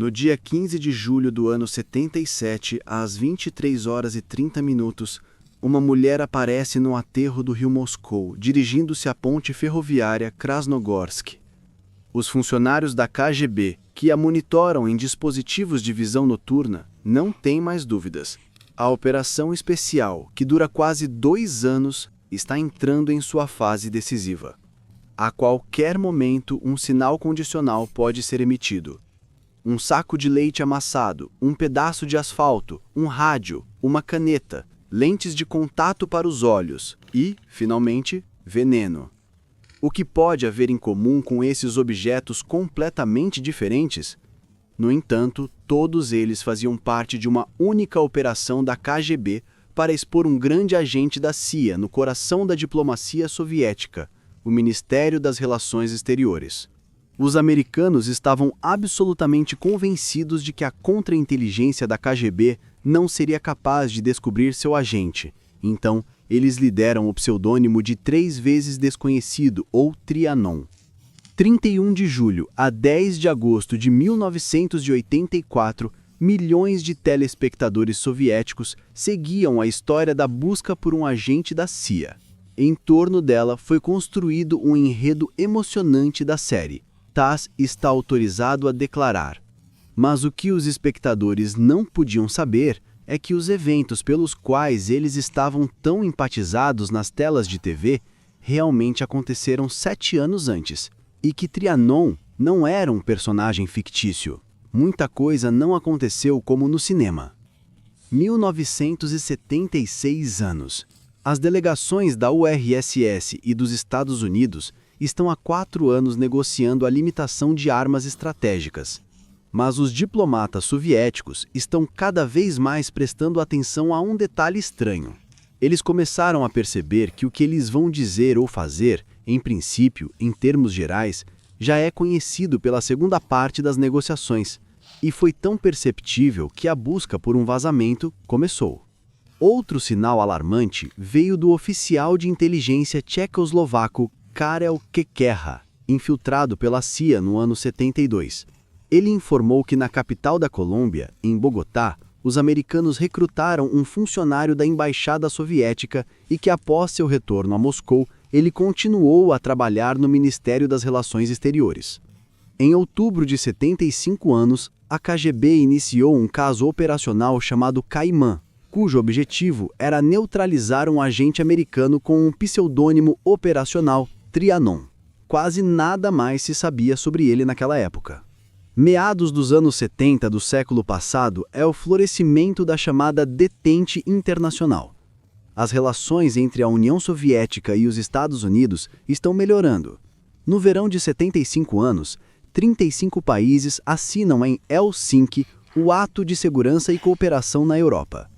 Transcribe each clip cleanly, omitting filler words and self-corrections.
No dia 15 de julho do ano 77, às 23 horas e 30 minutos, uma mulher aparece no aterro do rio Moscou, dirigindo-se à ponte ferroviária Krasnogorsk. Os funcionários da KGB, que a monitoram em dispositivos de visão noturna, não têm mais dúvidas. A operação especial, que dura quase 2 anos, está entrando em sua fase decisiva. A qualquer momento, um sinal condicional pode ser emitido. Um saco de leite amassado, um pedaço de asfalto, um rádio, uma caneta, lentes de contato para os olhos e, finalmente, veneno. O que pode haver em comum com esses objetos completamente diferentes? No entanto, todos eles faziam parte de uma única operação da KGB para expor um grande agente da CIA no coração da diplomacia soviética, o Ministério das Relações Exteriores. Os americanos estavam absolutamente convencidos de que a contra-inteligência da KGB não seria capaz de descobrir seu agente. Então, eles lhe deram o pseudônimo de 3 vezes desconhecido, ou Trianon. 31 de julho a 10 de agosto de 1984, milhões de telespectadores soviéticos seguiam a história da busca por um agente da CIA. Em torno dela foi construído um enredo emocionante da série. TASS está autorizado a declarar. Mas o que os espectadores não podiam saber é que os eventos pelos quais eles estavam tão empatizados nas telas de TV realmente aconteceram 7 anos antes, e que Trianon não era um personagem fictício. Muita coisa não aconteceu como no cinema. 1976 anos. As delegações da URSS e dos Estados Unidos estão há 4 anos negociando a limitação de armas estratégicas. Mas os diplomatas soviéticos estão cada vez mais prestando atenção a um detalhe estranho. Eles começaram a perceber que o que eles vão dizer ou fazer, em princípio, em termos gerais, já é conhecido pela segunda parte das negociações, e foi tão perceptível que a busca por um vazamento começou. Outro sinal alarmante veio do oficial de inteligência tchecoslovaco Karel Kekeha, infiltrado pela CIA no ano 72. Ele informou que na capital da Colômbia, em Bogotá, os americanos recrutaram um funcionário da embaixada soviética e que após seu retorno a Moscou, ele continuou a trabalhar no Ministério das Relações Exteriores. Em outubro de 75 anos, a KGB iniciou um caso operacional chamado Caimã, cujo objetivo era neutralizar um agente americano com um pseudônimo operacional, Trianon. Quase nada mais se sabia sobre ele naquela época. Meados dos anos 70 do século passado é o florescimento da chamada detente internacional. As relações entre a União Soviética e os Estados Unidos estão melhorando. No verão de 75 anos, 35 países assinam em Helsinki o Ato de Segurança e Cooperação na Europa.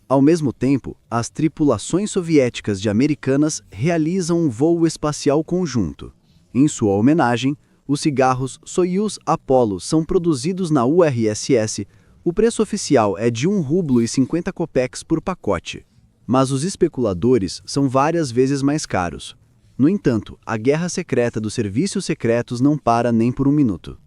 Ao mesmo tempo, as tripulações soviéticas de americanas realizam um voo espacial conjunto. Em sua homenagem, os cigarros Soyuz Apollo são produzidos na URSS. O preço oficial é de 1 rublo e 50 kopecks por pacote. Mas os especuladores são várias vezes mais caros. No entanto, a guerra secreta dos serviços secretos não para nem por um minuto.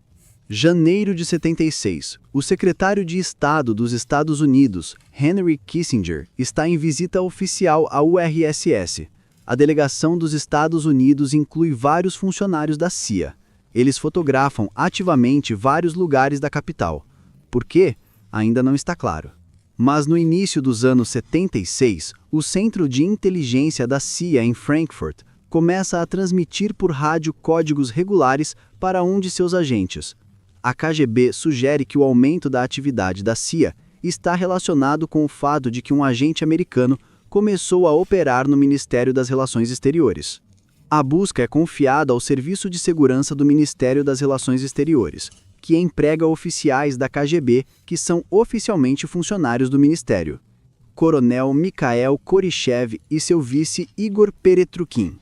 Janeiro de 76. O secretário de Estado dos Estados Unidos, Henry Kissinger, está em visita oficial à URSS. A delegação dos Estados Unidos inclui vários funcionários da CIA. Eles fotografam ativamente vários lugares da capital. Por quê? Ainda não está claro. Mas no início dos anos 76, o Centro de Inteligência da CIA em Frankfurt começa a transmitir por rádio códigos regulares para um de seus agentes. A KGB sugere que o aumento da atividade da CIA está relacionado com o fato de que um agente americano começou a operar no Ministério das Relações Exteriores. A busca é confiada ao Serviço de Segurança do Ministério das Relações Exteriores, que emprega oficiais da KGB que são oficialmente funcionários do Ministério. Coronel Mikhail Korychev e seu vice Igor Peretrukin.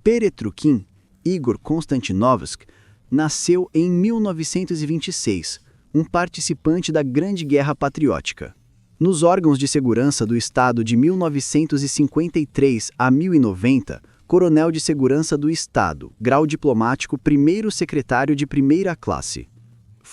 Peretrukin, Igor Konstantinovsk, nasceu em 1926, um participante da Grande Guerra Patriótica. Nos órgãos de segurança do Estado de 1953 a 1090, Coronel de Segurança do Estado, grau diplomático, primeiro secretário de primeira classe.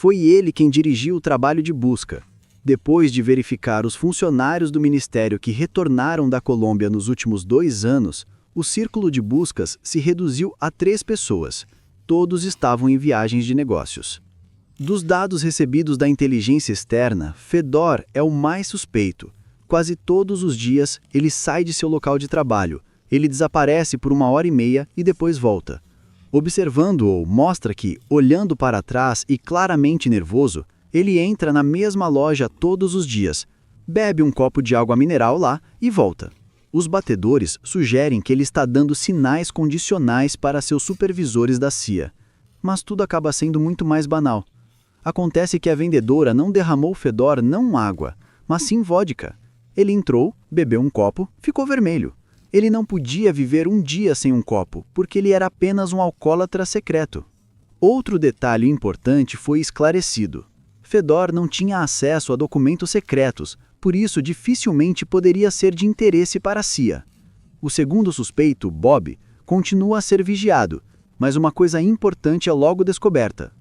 Foi ele quem dirigiu o trabalho de busca. Depois de verificar os funcionários do ministério que retornaram da Colômbia nos últimos 2 anos, o círculo de buscas se reduziu a 3 pessoas. Todos estavam em viagens de negócios. Dos dados recebidos da inteligência externa, Fedor é o mais suspeito. Quase todos os dias, ele sai de seu local de trabalho. Ele desaparece por 1h30 e depois volta. Observando-o, mostra que, olhando para trás e claramente nervoso, ele entra na mesma loja todos os dias, bebe um copo de água mineral lá e volta. Os batedores sugerem que ele está dando sinais condicionais para seus supervisores da CIA. Mas tudo acaba sendo muito mais banal. Acontece que a vendedora não derramou Fedor não água, mas sim vodka. Ele entrou, bebeu um copo, ficou vermelho. Ele não podia viver um dia sem um copo, porque ele era apenas um alcoólatra secreto. Outro detalhe importante foi esclarecido. Fedor não tinha acesso a documentos secretos, por isso dificilmente poderia ser de interesse para a CIA. O segundo suspeito, Bob, continua a ser vigiado, mas uma coisa importante é logo descoberta.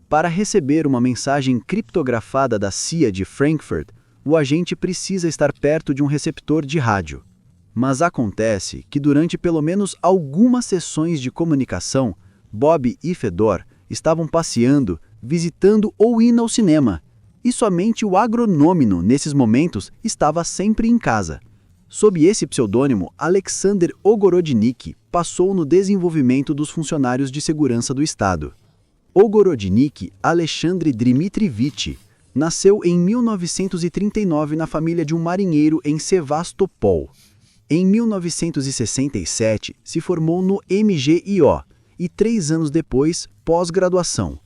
Para receber uma mensagem criptografada da CIA de Frankfurt, o agente precisa estar perto de um receptor de rádio. Mas acontece que durante pelo menos algumas sessões de comunicação, Bob e Fedor estavam passeando, visitando ou indo ao cinema. E somente o agronômino, nesses momentos, estava sempre em casa. Sob esse pseudônimo, Alexander Ogorodnik passou no desenvolvimento dos funcionários de segurança do Estado. Ogorodnik Alexandre Dmitrievich nasceu em 1939 na família de um marinheiro em Sevastopol. Em 1967, se formou no MGIO e 3 anos depois, pós-graduação.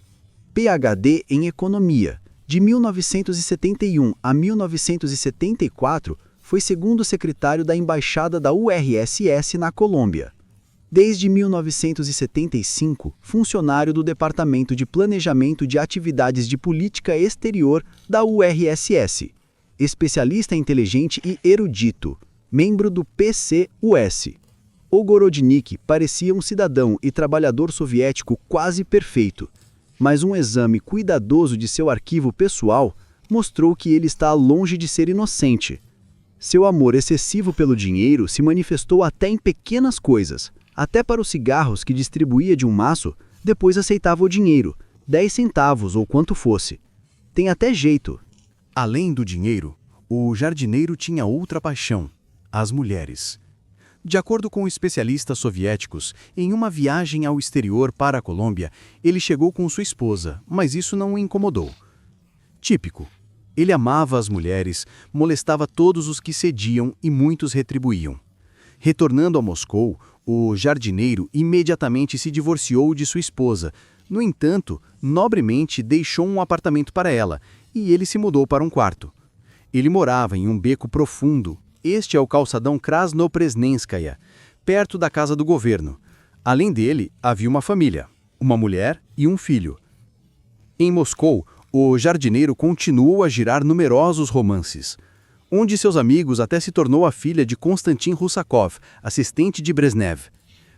PhD em Economia. De 1971 a 1974, foi segundo secretário da Embaixada da URSS na Colômbia. Desde 1975, funcionário do Departamento de Planejamento de Atividades de Política Exterior da URSS. Especialista inteligente e erudito. Membro do PCUS. Ogorodnik parecia um cidadão e trabalhador soviético quase perfeito, mas um exame cuidadoso de seu arquivo pessoal mostrou que ele está longe de ser inocente. Seu amor excessivo pelo dinheiro se manifestou até em pequenas coisas. Até para os cigarros que distribuía de um maço, depois aceitava o dinheiro, 10 centavos ou quanto fosse. Tem até jeito. Além do dinheiro, o jardineiro tinha outra paixão: as mulheres. De acordo com especialistas soviéticos, em uma viagem ao exterior para a Colômbia, ele chegou com sua esposa, mas isso não o incomodou. Típico. Ele amava as mulheres, molestava todos os que cediam e muitos retribuíam. Retornando a Moscou, o jardineiro imediatamente se divorciou de sua esposa. No entanto, nobremente deixou um apartamento para ela, e ele se mudou para um quarto. Ele morava em um beco profundo. Este é o calçadão Krasnopresnenskaya, perto da casa do governo. Além dele, havia uma família, uma mulher e um filho. Em Moscou, o jardineiro continuou a girar numerosos romances. Um de seus amigos até se tornou a filha de Konstantin Russakov, assistente de Brezhnev.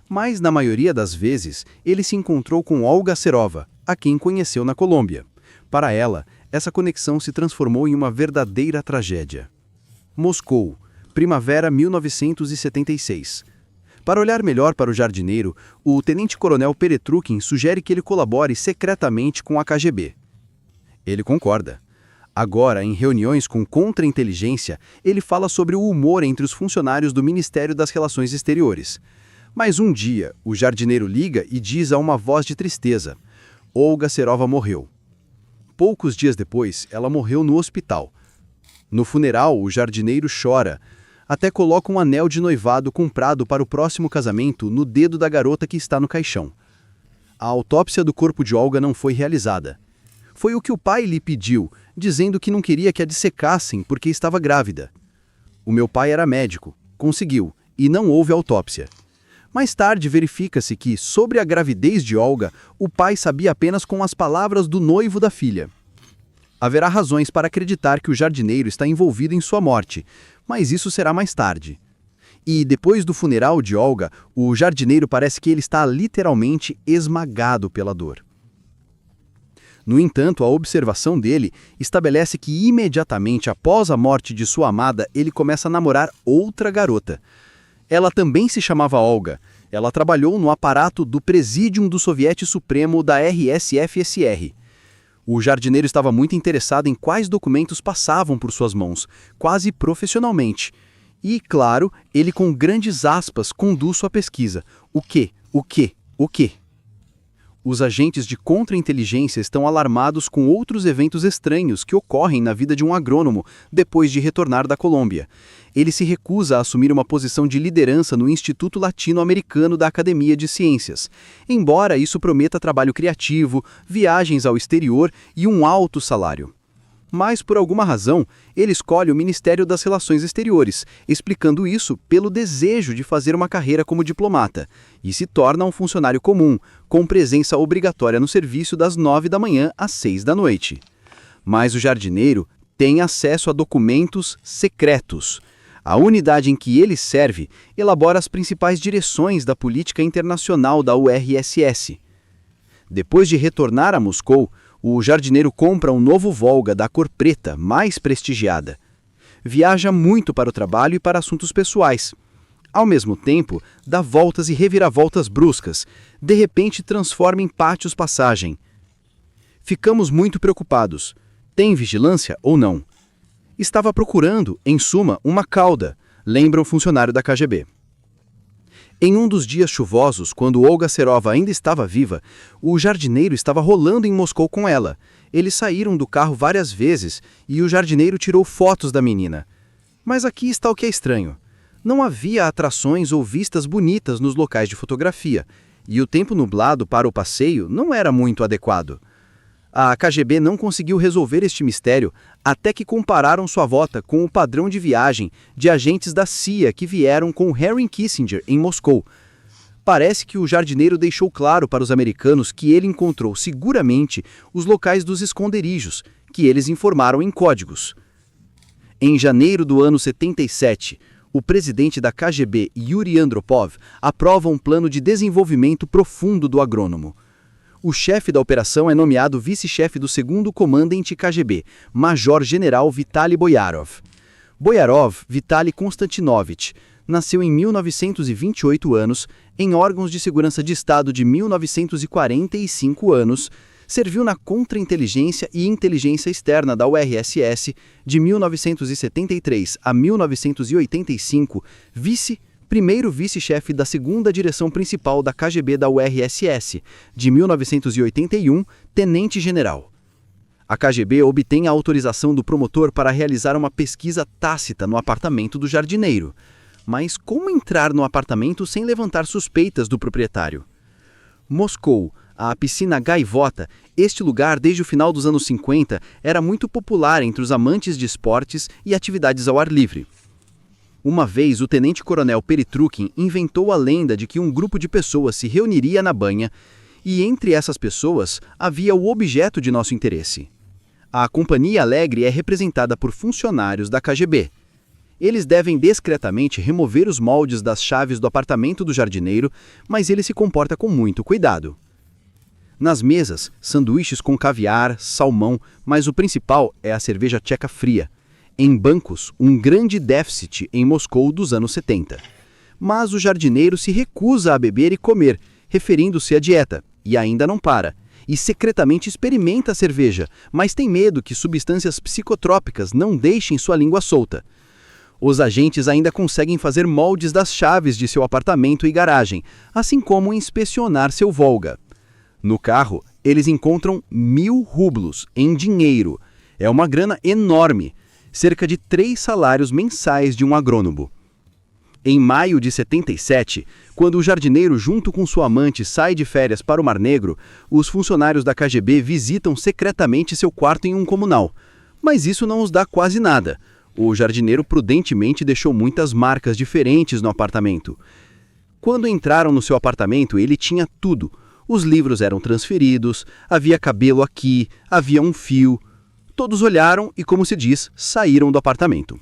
Mas, na maioria das vezes, ele se encontrou com Olga Serova, a quem conheceu na Colômbia. Para ela, essa conexão se transformou em uma verdadeira tragédia. Moscou, primavera 1976. Para olhar melhor para o jardineiro, o tenente-coronel Peretrukin sugere que ele colabore secretamente com a KGB. Ele concorda. Agora, em reuniões com contra-inteligência, ele fala sobre o humor entre os funcionários do Ministério das Relações Exteriores. Mas um dia, o jardineiro liga e diz a uma voz de tristeza: Olga Serova morreu. Poucos dias depois, ela morreu no hospital. No funeral, o jardineiro chora. Até coloca um anel de noivado comprado para o próximo casamento no dedo da garota que está no caixão. A autópsia do corpo de Olga não foi realizada. Foi o que o pai lhe pediu, dizendo que não queria que a dissecassem porque estava grávida. O meu pai era médico, conseguiu, e não houve autópsia. Mais tarde verifica-se que, sobre a gravidez de Olga, o pai sabia apenas com as palavras do noivo da filha. Haverá razões para acreditar que o jardineiro está envolvido em sua morte, mas isso será mais tarde. E depois do funeral de Olga, o jardineiro parece que ele está literalmente esmagado pela dor. No entanto, a observação dele estabelece que imediatamente após a morte de sua amada, ele começa a namorar outra garota. Ela também se chamava Olga. Ela trabalhou no aparato do Presídium do Soviete Supremo da RSFSR. O jardineiro estava muito interessado em quais documentos passavam por suas mãos, quase profissionalmente. E, claro, ele com grandes aspas conduz sua pesquisa. O quê? O quê? O quê? Os agentes de contra-inteligência estão alarmados com outros eventos estranhos que ocorrem na vida de um agrônomo depois de retornar da Colômbia. Ele se recusa a assumir uma posição de liderança no Instituto Latino-Americano da Academia de Ciências, embora isso prometa trabalho criativo, viagens ao exterior e um alto salário. Mas, por alguma razão, ele escolhe o Ministério das Relações Exteriores, explicando isso pelo desejo de fazer uma carreira como diplomata, e se torna um funcionário comum, com presença obrigatória no serviço das 9 da manhã às 6 da noite. Mas o jardineiro tem acesso a documentos secretos. A unidade em que ele serve elabora as principais direções da política internacional da URSS. Depois de retornar a Moscou, o jardineiro compra um novo Volga da cor preta, mais prestigiada. Viaja muito para o trabalho e para assuntos pessoais. Ao mesmo tempo, dá voltas e reviravoltas bruscas. De repente, transforma em pátios passagem. Ficamos muito preocupados. Tem vigilância ou não? Estava procurando, em suma, uma cauda, lembra um funcionário da KGB. Em um dos dias chuvosos, quando Olga Serova ainda estava viva, o jardineiro estava rolando em Moscou com ela. Eles saíram do carro várias vezes e o jardineiro tirou fotos da menina. Mas aqui está o que é estranho. Não havia atrações ou vistas bonitas nos locais de fotografia, e o tempo nublado para o passeio não era muito adequado. A KGB não conseguiu resolver este mistério até que compararam sua rota com o padrão de viagem de agentes da CIA que vieram com Henry Kissinger em Moscou. Parece que o jardineiro deixou claro para os americanos que ele encontrou seguramente os locais dos esconderijos, que eles informaram em códigos. Em janeiro do ano 77, o presidente da KGB, Yuri Andropov, aprova um plano de desenvolvimento profundo do agrônomo. O chefe da operação é nomeado vice-chefe do 2º Comandante KGB, Major-General Vitaly Boyarov. Boyarov Vitaly Konstantinovich nasceu em 1928 anos, em órgãos de segurança de Estado de 1945 anos, serviu na contra-inteligência e inteligência externa da URSS de 1973 a 1985, primeiro vice-chefe da 2ª Direção Principal da KGB da URSS, de 1981, tenente-general. A KGB obtém a autorização do promotor para realizar uma pesquisa tácita no apartamento do jardineiro. Mas como entrar no apartamento sem levantar suspeitas do proprietário? Moscou, a piscina Gaivota, este lugar desde o final dos anos 50 era muito popular entre os amantes de esportes e atividades ao ar livre. Uma vez, o tenente-coronel Peritrukin inventou a lenda de que um grupo de pessoas se reuniria na banha e entre essas pessoas havia o objeto de nosso interesse. A Companhia Alegre é representada por funcionários da KGB. Eles devem discretamente remover os moldes das chaves do apartamento do jardineiro, mas ele se comporta com muito cuidado. Nas mesas, sanduíches com caviar, salmão, mas o principal é a cerveja tcheca fria. Em bancos, um grande déficit em Moscou dos anos 70. Mas o jardineiro se recusa a beber e comer, referindo-se à dieta, e ainda não para. E secretamente experimenta a cerveja, mas tem medo que substâncias psicotrópicas não deixem sua língua solta. Os agentes ainda conseguem fazer moldes das chaves de seu apartamento e garagem, assim como inspecionar seu Volga. No carro, eles encontram 1.000 rublos em dinheiro. É uma grana enorme. Cerca de 3 salários mensais de um agrônomo. Em maio de 77, quando o jardineiro junto com sua amante sai de férias para o Mar Negro, os funcionários da KGB visitam secretamente seu quarto em um comunal. Mas isso não os dá quase nada. O jardineiro prudentemente deixou muitas marcas diferentes no apartamento. Quando entraram no seu apartamento, ele tinha tudo. Os livros eram transferidos, havia cabelo aqui, havia um fio. Todos olharam e, como se diz, saíram do apartamento.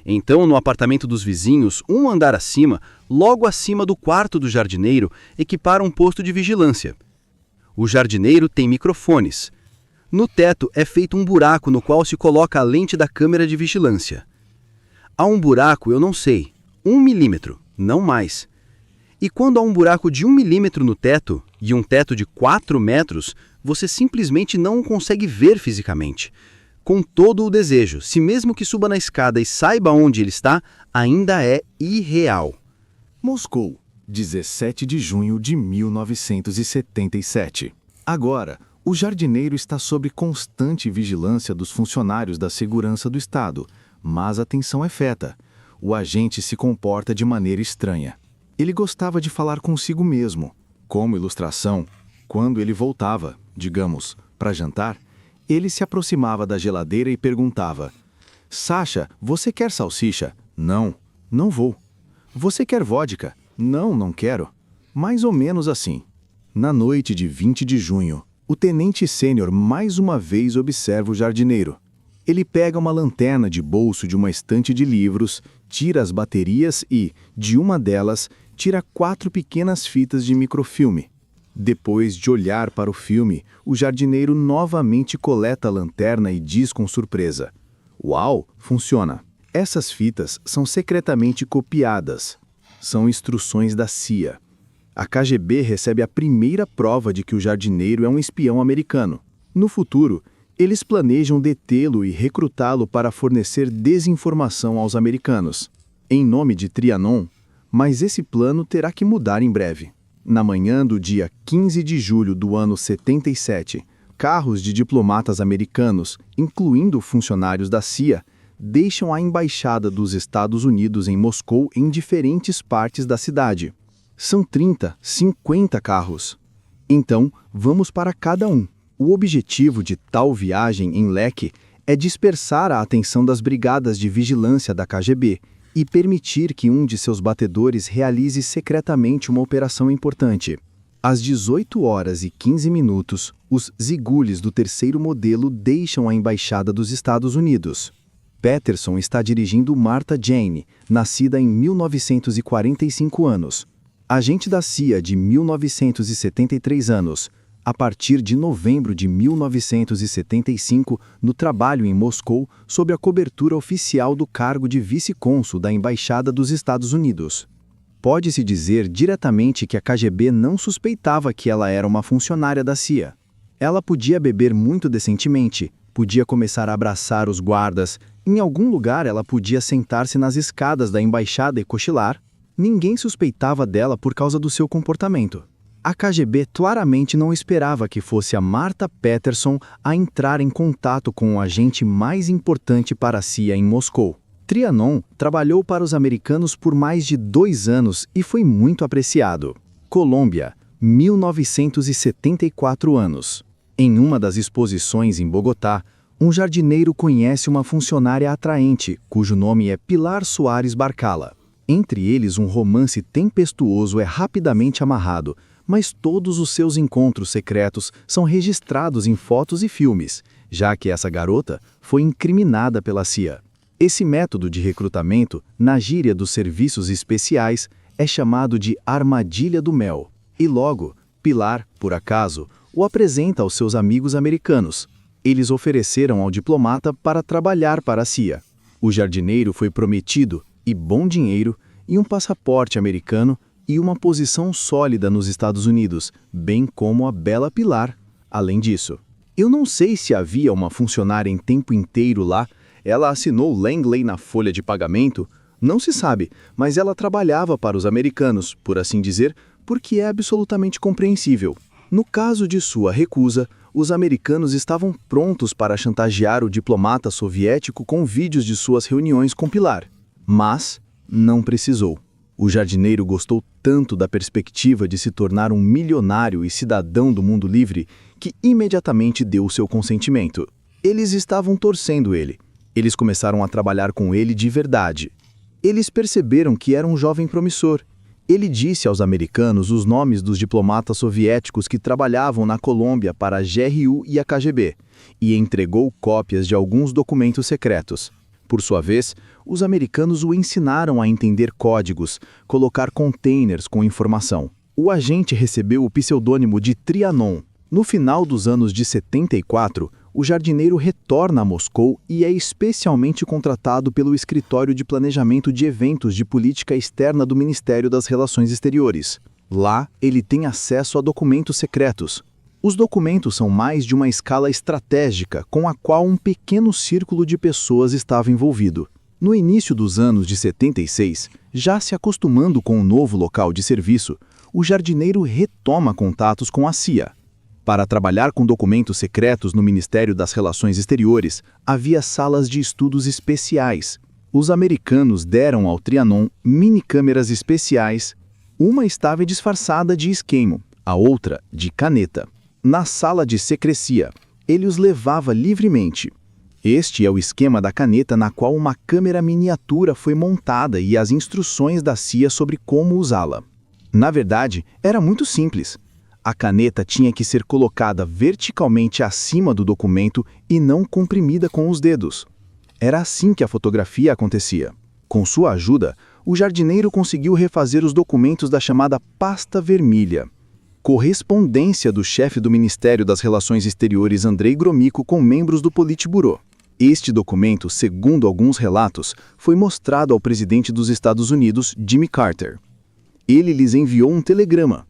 Então, no apartamento dos vizinhos, um andar acima, logo acima do quarto do jardineiro, equiparam um posto de vigilância. O jardineiro tem microfones. No teto é feito um buraco no qual se coloca a lente da câmera de vigilância. Há um buraco, eu não sei, 1 milímetro, não mais. E quando há um buraco de 1 milímetro no teto, e um teto de 4 metros, você simplesmente não o consegue ver fisicamente. Com todo o desejo, se mesmo que suba na escada e saiba onde ele está, ainda é irreal. Moscou, 17 de junho de 1977. Agora, o jardineiro está sob constante vigilância dos funcionários da segurança do Estado, mas a tensão é feta. O agente se comporta de maneira estranha. Ele gostava de falar consigo mesmo. Como ilustração, quando ele voltava, digamos, para jantar, ele se aproximava da geladeira e perguntava: Sasha, você quer salsicha? Não, não vou. Você quer vodka? Não, não quero. Mais ou menos assim. Na noite de 20 de junho, o tenente sênior mais uma vez observa o jardineiro. Ele pega uma lanterna de bolso de uma estante de livros, tira as baterias e, de uma delas, tira 4 pequenas fitas de microfilme. Depois de olhar para o filme, o jardineiro novamente coleta a lanterna e diz com surpresa: Uau, funciona! Essas fitas são secretamente copiadas. São instruções da CIA. A KGB recebe a primeira prova de que o jardineiro é um espião americano. No futuro, eles planejam detê-lo e recrutá-lo para fornecer desinformação aos americanos, em nome de Trianon, mas esse plano terá que mudar em breve. Na manhã do dia 15 de julho do ano 77, carros de diplomatas americanos, incluindo funcionários da CIA, deixam a embaixada dos Estados Unidos em Moscou em diferentes partes da cidade. São 30, 50 carros. Então, vamos para cada um. O objetivo de tal viagem em leque é dispersar a atenção das brigadas de vigilância da KGB e permitir que um de seus batedores realize secretamente uma operação importante. Às 18h15, os Zigulis do terceiro modelo deixam a embaixada dos Estados Unidos. Peterson está dirigindo Martha Jane, nascida em 1945 anos. Agente da CIA de 1973 anos, a partir de novembro de 1975, no trabalho em Moscou, sob a cobertura oficial do cargo de vice-cônsul da Embaixada dos Estados Unidos. Pode-se dizer diretamente que a KGB não suspeitava que ela era uma funcionária da CIA. Ela podia beber muito decentemente, podia começar a abraçar os guardas, em algum lugar ela podia sentar-se nas escadas da embaixada e cochilar. Ninguém suspeitava dela por causa do seu comportamento. A KGB claramente não esperava que fosse a Martha Peterson a entrar em contato com o agente mais importante para a CIA em Moscou. Trianon trabalhou para os americanos por mais de 2 anos e foi muito apreciado. Colômbia, 1974 anos. Em uma das exposições em Bogotá, um jardineiro conhece uma funcionária atraente, cujo nome é Pilar Soares Barcala. Entre eles, um romance tempestuoso é rapidamente amarrado, mas todos os seus encontros secretos são registrados em fotos e filmes, já que essa garota foi incriminada pela CIA. Esse método de recrutamento, na gíria dos serviços especiais, é chamado de armadilha do mel. E logo, Pilar, por acaso, o apresenta aos seus amigos americanos. Eles ofereceram ao diplomata para trabalhar para a CIA. O jardineiro foi prometido e bom dinheiro, e um passaporte americano e uma posição sólida nos Estados Unidos, bem como a bela Pilar. Além disso, eu não sei se havia uma funcionária em tempo inteiro lá, ela assinou Langley na folha de pagamento, não se sabe, mas ela trabalhava para os americanos, por assim dizer, porque é absolutamente compreensível. No caso de sua recusa, os americanos estavam prontos para chantagear o diplomata soviético com vídeos de suas reuniões com Pilar. Mas não precisou. O jardineiro gostou tanto da perspectiva de se tornar um milionário e cidadão do mundo livre que imediatamente deu o seu consentimento. Eles estavam torcendo ele. Eles começaram a trabalhar com ele de verdade. Eles perceberam que era um jovem promissor. Ele disse aos americanos os nomes dos diplomatas soviéticos que trabalhavam na Colômbia para a GRU e a KGB, e entregou cópias de alguns documentos secretos. Por sua vez, os americanos o ensinaram a entender códigos, colocar containers com informação. O agente recebeu o pseudônimo de Trianon. No final dos anos de 74, o jardineiro retorna a Moscou e é especialmente contratado pelo Escritório de Planejamento de Eventos de Política Externa do Ministério das Relações Exteriores. Lá, ele tem acesso a documentos secretos. Os documentos são mais de uma escala estratégica com a qual um pequeno círculo de pessoas estava envolvido. No início dos anos de 76, já se acostumando com o novo local de serviço, o jardineiro retoma contatos com a CIA. Para trabalhar com documentos secretos no Ministério das Relações Exteriores, havia salas de estudos especiais. Os americanos deram ao Trianon mini-câmeras especiais. Uma estava disfarçada de isqueiro, a outra de caneta. Na sala de secrecia, ele os levava livremente. Este é o esquema da caneta na qual uma câmera miniatura foi montada e as instruções da CIA sobre como usá-la. Na verdade, era muito simples. A caneta tinha que ser colocada verticalmente acima do documento e não comprimida com os dedos. Era assim que a fotografia acontecia. Com sua ajuda, o jardineiro conseguiu refazer os documentos da chamada pasta vermelha, correspondência do chefe do Ministério das Relações Exteriores Andrei Gromyko com membros do Politburo. Este documento, segundo alguns relatos, foi mostrado ao presidente dos Estados Unidos, Jimmy Carter. Ele lhes enviou um telegrama.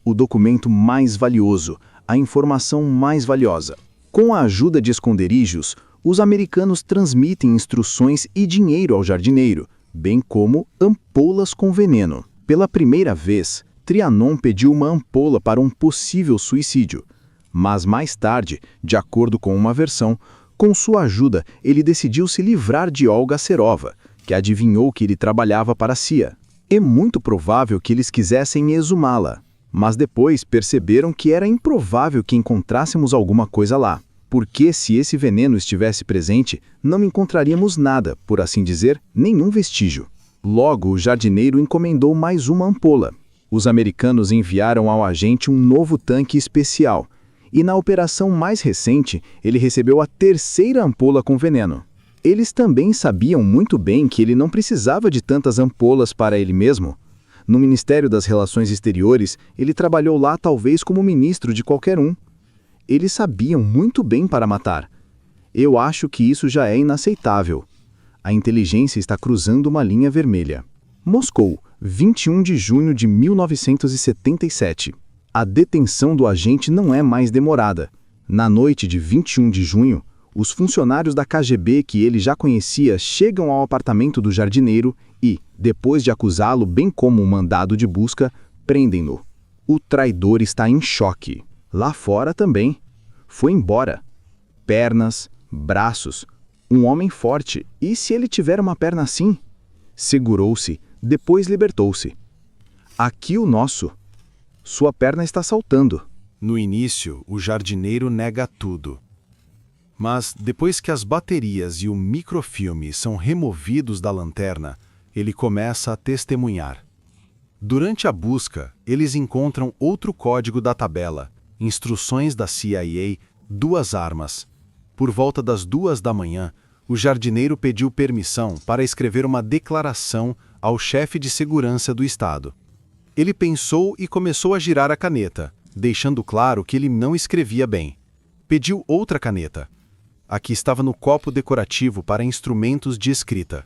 O documento mais valioso, a informação mais valiosa. Com a ajuda de esconderijos, os americanos transmitem instruções e dinheiro ao jardineiro, bem como ampolas com veneno. Pela primeira vez, Trianon pediu uma ampola para um possível suicídio. Mas mais tarde, de acordo com uma versão, com sua ajuda, ele decidiu se livrar de Olga Serova, que adivinhou que ele trabalhava para a CIA. É muito provável que eles quisessem exumá-la, mas depois perceberam que era improvável que encontrássemos alguma coisa lá, porque se esse veneno estivesse presente, não encontraríamos nada, por assim dizer, nenhum vestígio. Logo, o jardineiro encomendou mais uma ampola. Os americanos enviaram ao agente um novo tanque especial, e na operação mais recente, ele recebeu a terceira ampola com veneno. Eles também sabiam muito bem que ele não precisava de tantas ampolas para ele mesmo. No Ministério das Relações Exteriores, ele trabalhou lá talvez como ministro de qualquer um. Eles sabiam muito bem para matar. Eu acho que isso já é inaceitável. A inteligência está cruzando uma linha vermelha. Moscou, 21 de junho de 1977. A detenção do agente não é mais demorada. Na noite de 21 de junho, os funcionários da KGB que ele já conhecia chegam ao apartamento do jardineiro e, depois de acusá-lo bem como um mandado de busca, prendem-no. O traidor está em choque. Lá fora também. Foi embora. Pernas, braços, um homem forte. E se ele tiver uma perna assim? Segurou-se, depois libertou-se. Aqui o nosso. Sua perna está saltando. No início, o jardineiro nega tudo. Mas, depois que as baterias e o microfilme são removidos da lanterna, ele começa a testemunhar. Durante a busca, eles encontram outro código da tabela, instruções da CIA, 2 armas. Por volta das 2 da manhã, o jardineiro pediu permissão para escrever uma declaração ao chefe de segurança do Estado. Ele pensou e começou a girar a caneta, deixando claro que ele não escrevia bem. Pediu outra caneta. A que estava no copo decorativo para instrumentos de escrita.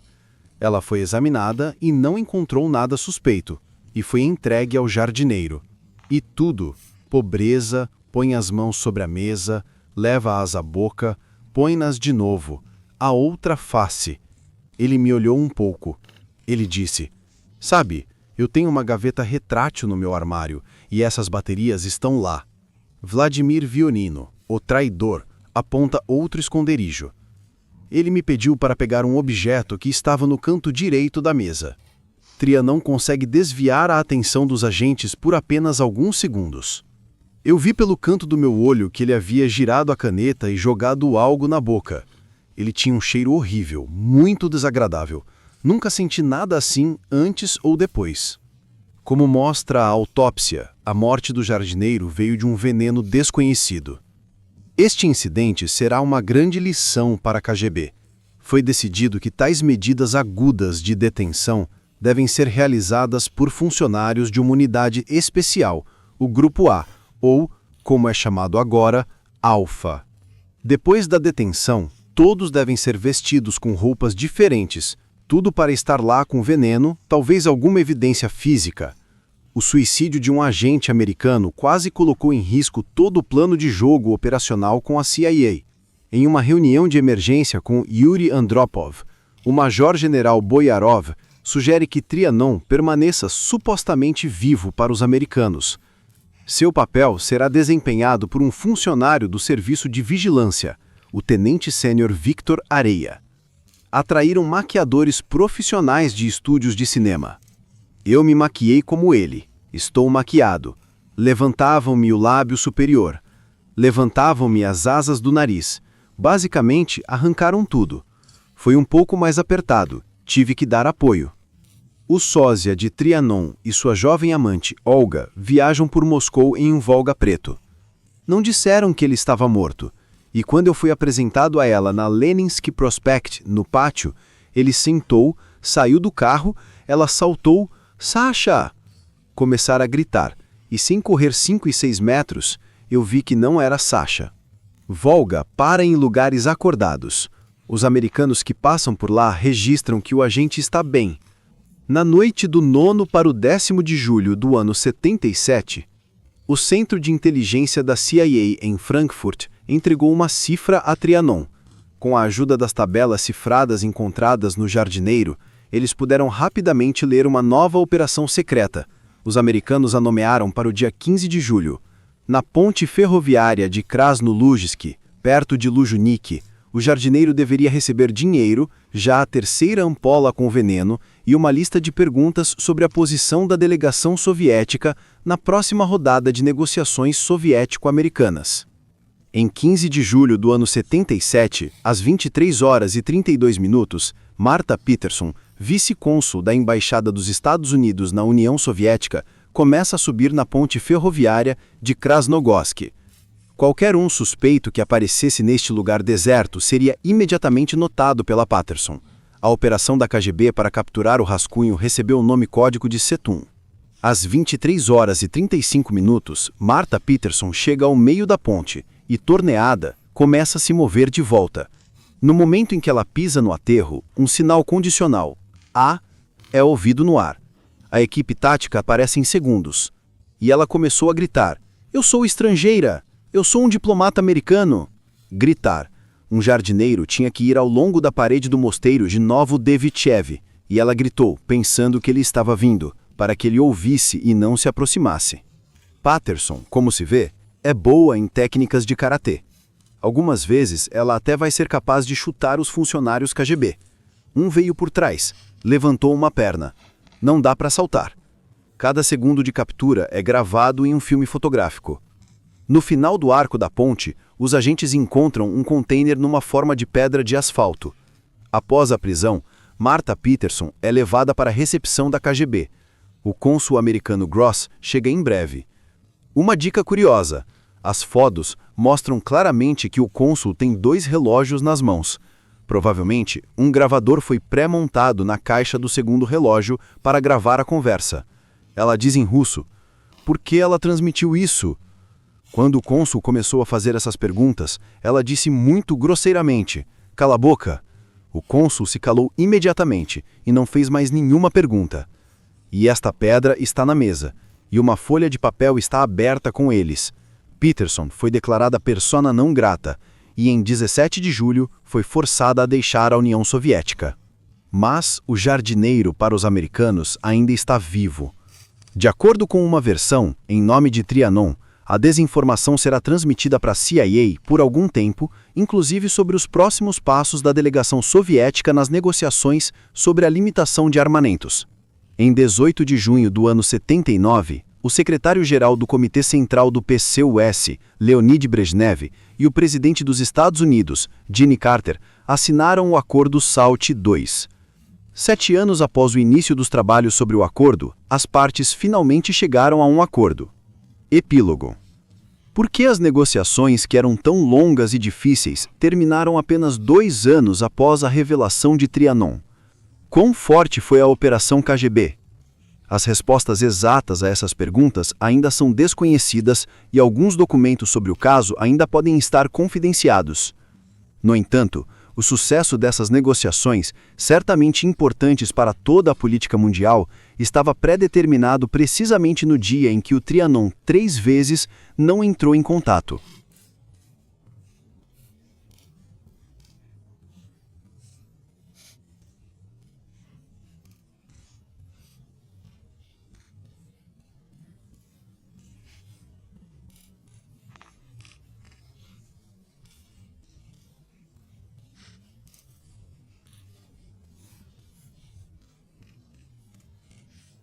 Ela foi examinada e não encontrou nada suspeito, e foi entregue ao jardineiro. E tudo, pobreza, põe as mãos sobre a mesa, leva-as à boca, põe-nas de novo, a outra face. Ele me olhou um pouco. Ele disse, sabe, eu tenho uma gaveta retrátil no meu armário, e essas baterias estão lá. Vladimir Vionino, o traidor, aponta outro esconderijo. Ele me pediu para pegar um objeto que estava no canto direito da mesa. Trianon consegue desviar a atenção dos agentes por apenas alguns segundos. Eu vi pelo canto do meu olho que ele havia girado a caneta e jogado algo na boca. Ele tinha um cheiro horrível, muito desagradável. Nunca senti nada assim antes ou depois. Como mostra a autópsia, a morte do jardineiro veio de um veneno desconhecido. Este incidente será uma grande lição para a KGB. Foi decidido que tais medidas agudas de detenção devem ser realizadas por funcionários de uma unidade especial, o Grupo A, ou como é chamado agora, Alpha. Depois da detenção, todos devem ser vestidos com roupas diferentes, tudo para estar lá com veneno, talvez alguma evidência física. O suicídio de um agente americano quase colocou em risco todo o plano de jogo operacional com a CIA. Em uma reunião de emergência com Yuri Andropov, o major-general Boyarov sugere que Trianon permaneça supostamente vivo para os americanos. Seu papel será desempenhado por um funcionário do Serviço de Vigilância, o tenente sênior Victor Areia. Atraíram maquiadores profissionais de estúdios de cinema. Eu me maquiei como ele. Estou maquiado. Levantavam-me o lábio superior. Levantavam-me as asas do nariz. Basicamente, arrancaram tudo. Foi um pouco mais apertado. Tive que dar apoio. O sósia de Trianon e sua jovem amante, Olga, viajam por Moscou em um Volga preto. Não disseram que ele estava morto. E quando eu fui apresentado a ela na Leninsky Prospect, no pátio, ele sentou, saiu do carro, ela saltou, Sasha! Começaram a gritar, e sem correr 5 e 6 metros, eu vi que não era Sasha. Volga para em lugares acordados. Os americanos que passam por lá registram que o agente está bem. Na noite do 9º para o 10º de julho do ano 77, o Centro de Inteligência da CIA em Frankfurt entregou uma cifra a Trianon. Com a ajuda das tabelas cifradas encontradas no jardineiro, eles puderam rapidamente ler uma nova operação secreta. Os americanos a nomearam para o dia 15 de julho. Na ponte ferroviária de Krasnolujsk, perto de Lujnik, o jardineiro deveria receber dinheiro, já a terceira ampola com veneno e uma lista de perguntas sobre a posição da delegação soviética na próxima rodada de negociações soviético-americanas. Em 15 de julho do ano 77, às 23h32, Marta Peterson, vice-cônsul da Embaixada dos Estados Unidos na União Soviética, começa a subir na ponte ferroviária de Krasnogorsk. Qualquer um suspeito que aparecesse neste lugar deserto seria imediatamente notado pela Patterson. A operação da KGB para capturar o rascunho recebeu o nome código de Cetum. Às 23h35, Marta Peterson chega ao meio da ponte e, torneada, começa a se mover de volta. No momento em que ela pisa no aterro, um sinal condicional, A, é ouvido no ar. A equipe tática aparece em segundos. E ela começou a gritar, "Eu sou estrangeira! Eu sou um diplomata americano!" Gritar. Um jardineiro tinha que ir ao longo da parede do mosteiro de Novo-Devichev, e ela gritou, pensando que ele estava vindo, para que ele ouvisse e não se aproximasse. Patterson, como se vê, é boa em técnicas de karatê. Algumas vezes ela até vai ser capaz de chutar os funcionários KGB. Um veio por trás, levantou uma perna. Não dá para saltar. Cada segundo de captura é gravado em um filme fotográfico. No final do arco da ponte, os agentes encontram um container numa forma de pedra de asfalto. Após a prisão, Marta Peterson é levada para a recepção da KGB. O cônsul americano Gross chega em breve. Uma dica curiosa: as fotos mostram claramente que o cônsul tem 2 relógios nas mãos. Provavelmente, um gravador foi pré-montado na caixa do segundo relógio para gravar a conversa. Ela diz em russo, "Por que ela transmitiu isso?" Quando o cônsul começou a fazer essas perguntas, ela disse muito grosseiramente, "Cala a boca." O cônsul se calou imediatamente e não fez mais nenhuma pergunta. E esta pedra está na mesa, e uma folha de papel está aberta com eles. Peterson foi declarada persona não grata, e em 17 de julho foi forçada a deixar a União Soviética. Mas o jardineiro para os americanos ainda está vivo. De acordo com uma versão, em nome de Trianon, a desinformação será transmitida para a CIA por algum tempo, inclusive sobre os próximos passos da delegação soviética nas negociações sobre a limitação de armamentos. Em 18 de junho do ano 79, o secretário-geral do Comitê Central do PCUS, Leonid Brezhnev, e o presidente dos Estados Unidos, Jimmy Carter, assinaram o Acordo SALT II. 7 anos após o início dos trabalhos sobre o acordo, as partes finalmente chegaram a um acordo. Epílogo. Por que as negociações, que eram tão longas e difíceis, terminaram apenas 2 anos após a revelação de Trianon? Quão forte foi a Operação KGB? As respostas exatas a essas perguntas ainda são desconhecidas e alguns documentos sobre o caso ainda podem estar confidenciados. No entanto, o sucesso dessas negociações, certamente importantes para toda a política mundial, estava pré-determinado precisamente no dia em que o Trianon 3 vezes não entrou em contato.